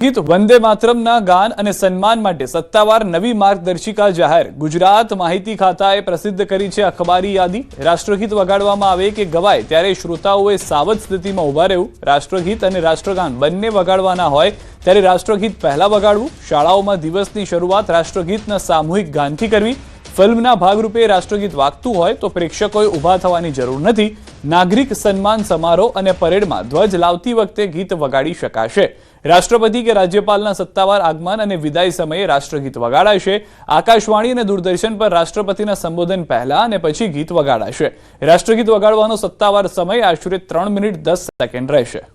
ગીત વંદે માતરમના ગાન અને સન્માન માટે સત્તાવાર નવી માર્ગદર્શિકા જાહેર। ગુજરાત માહિતી ખાતાએ પ્રસિદ્ધ કરી છે અખબારી યાદી। રાષ્ટ્રગીત વગાડવામાં આવે કે ગવાય ત્યારે શ્રોતાઓએ સાવધ સ્થિતિમાં ઊભા રહેવું। રાષ્ટ્રગીત અને રાષ્ટ્રગાન બંને વગાડવાના હોય ત્યારે રાષ્ટ્રગીત પહેલા વગાડવું। શાળાઓમાં દિવસની શરૂઆત રાષ્ટ્રગીતના સામૂહિક ગાનથી કરવી। फिल्मना भागरूपे राष्ट्रगीत वागतुं होय तो प्रेक्षकोए ऊभा थवानी जरूर नथी। नागरिक सन्मान समारोह अने परेडमां ध्वज लावती वखते गीत वगाड़ी शकाशे। राष्ट्रपति के राज्यपालना सत्तावार आगमन अने विदाय समये राष्ट्रगीत वगाड़ाशे। आकाशवाणी अने दूरदर्शन पर राष्ट्रपतिना संबोधन पहला अने पछी गीत वगाड़ाशे। राष्ट्रगीत वगाड़वानो सत्तावार समय आशरे 3 मिनिट 10 सेकंड रहेशे।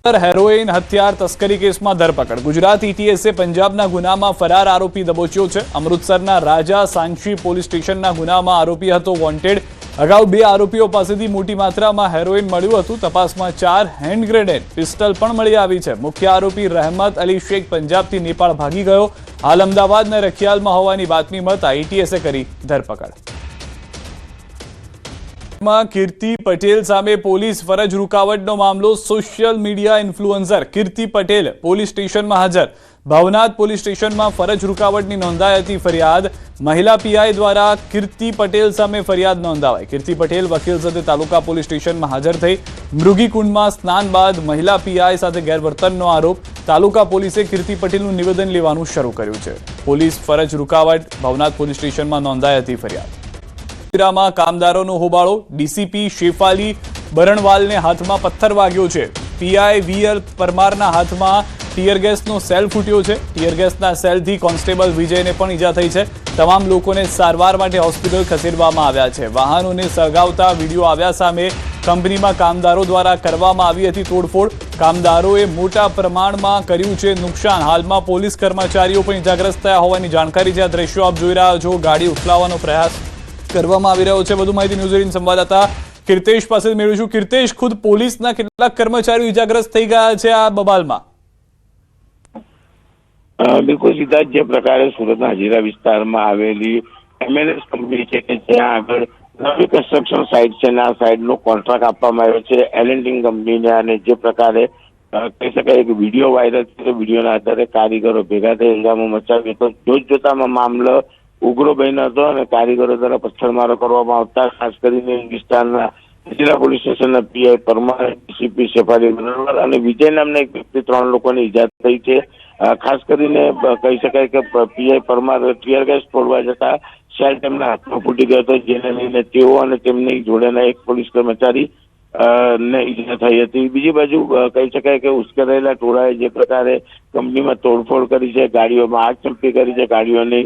हेरोइन हथियार तस्करी केस में धरपकड़। गुजरात ईटीएसे पंजाबना गुनामां फरार आरोपी दबोच्यो छे। अमृतसरना राजा सांची पोलीस स्टेशनना गुनामां आरोपी हतो वोंटेड। अगाऊ 2 आरोपीओ पासेथी मोटी मात्रामां हेरोइन मळ्युं हतुं। तपासमां 4 हेन्ड ग्रेनेड पिस्टल पण मळी आवी छे। मुख्य आरोपी रहमत अली शेख पंजाबथी नेपाळ भागी गयो। हाल अमदावादना रखियालमां होवानी बातमी मळता ईटीएसे करी धरपकड़। कीर्ति पटेल सामे पोलीस फरज रुकावटनो मामलो। सोशियल मीडिया इन्फ्लुएंसर कीर्ति पटेल पोलीस स्टेशन में हाजर। भवनाथ पोलीस स्टेशन में फरज रुकावटनी नोंधाई हती फरियाद। महिला पीआई द्वारा कीर्ति पटेल सामे फरियाद नोंधावाई। कीर्ति पटेल वकील साथे तालुका पोलीस स्टेशन में हाजर थई। मृगीकुंड में स्नान बाद महिला पीआई साथे गैरवर्तननो आरोप। तालुका पोलीसे कीर्ति पटेलनुं निवेदन लेवानुं शरू कर्युं छे। पोलीस फरज रुकावट भवनाथ पोलीस स्टेशन में नोंधाई हती फरियाद। कामदारों होबाळो। डीसीपी शेफाली बरणवालने हाथमां पत्थर वाग्यो छे। पीआई वीएल परमारना हाथमां टीयर गैसनो सेल फूट्यो छे। टीयर गैसना सेलथी कोन्स्टेबल विजयने पण ईजा थई छे। तमाम लोकोने सारवार माटे होस्पिटल खसेडवामां आव्या छे। वाहनोने सळगावता विडियो आव्या सामे कंपनीमां कामदारो द्वारा करवामां आवी हती तोडफोड। कामदारोए मोटा प्रमाणमां कर्युं छे नुकसान। हालमां पोलीस कर्मचारीओ पण इजाग्रस्त थया होवानी जाणकारी छे। आ दृश्यो आप जोई रह्या छो। गाड़ी उथलावવાનો प्रयास કરવામાં આવી રહ્યો છે। વધુ માહિતી ન્યૂઝ 18 સંવાદદાતા કીર્તેશ પાસે મેળવીશું। કીર્તેશ, ખુદ પોલીસના કેટલાક કર્મચારીઓ ઇજાગ્રસ્ત થઈ ગયા છે આ બબાલમાં? બિલકુલ સીધા જે પ્રકારે સુરતના હજીરા વિસ્તારમાં આવેલી MLS કંપની છે કે ત્યાં આગળ નવી કન્સ્ટ્રક્શન સાઇટ છે ને આ સાઇટનો કોન્ટ્રાક્ટ આપવામાં આવ્યો છે એલએનટી કંપનીને। અને જે પ્રકારે કહી શકાય કે વિડીયો વાયરલ થયો, વિડીયોના આધારે કારીગરો ભેગા થઈ હંગામો મચાવ્યો હતો। જોતજોતામાં મામલો ઉગ્ર બન્યો હતો અને કારીગરો દ્વારા પથ્થરમારો કરવામાં આવતા ખાસ કરીને વિસ્તારના હજીરા પોલીસ સ્ટેશનના પીઆઈ પરમાર, ડીસીપી શેફાલી બરણવાલ અને વિજય નામના એક વ્યક્તિ 3 લોકોને ઈજા થઈ છે। ખાસ કરીને કહી શકાય કે પીઆઈ પરમાર ટીયર ગેસ છોડવા જતા સેલ તેમના હાથમાં ફૂટી ગયો હતો, જેને લઈને તેઓ અને તેમની જોડેના એક પોલીસ કર્મચારી ને ઈજા થઈ હતી। બીજી બાજુ કહી શકાય કે ઉશ્કેરાયેલા ટોળાએ જે પ્રકારે કંપનીમાં તોડફોડ કરી છે, ગાડીઓમાં આગ ચંપી કરી છે, ગાડીઓની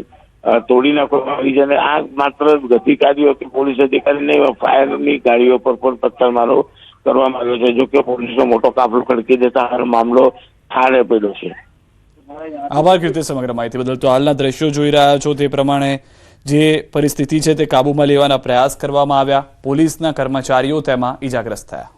તોડી નાખવામાં આવી છે। અને આ માત્ર અધિકારીઓ કે પોલીસ અધિકારી નહીં, ફાયરની ગાડીઓ પર પણ પથ્થરમારો કરવામાં આવ્યો છે। જો કે પોલીસનો મોટો કાફલો ખડકી દેતા હાલ મામલો થાળે પડ્યો છે। આભાર કીર્તિ સમગ્ર માહિતી બદલ। તો હાલના દ્રશ્યો જોઈ રહ્યા છો તે પ્રમાણે જે પરિસ્થિતિ છે તે કાબૂમાં લેવાના પ્રયાસ કરવામાં આવ્યા। પોલીસના કર્મચારીઓ તેમાં ઈજાગ્રસ્ત થયા।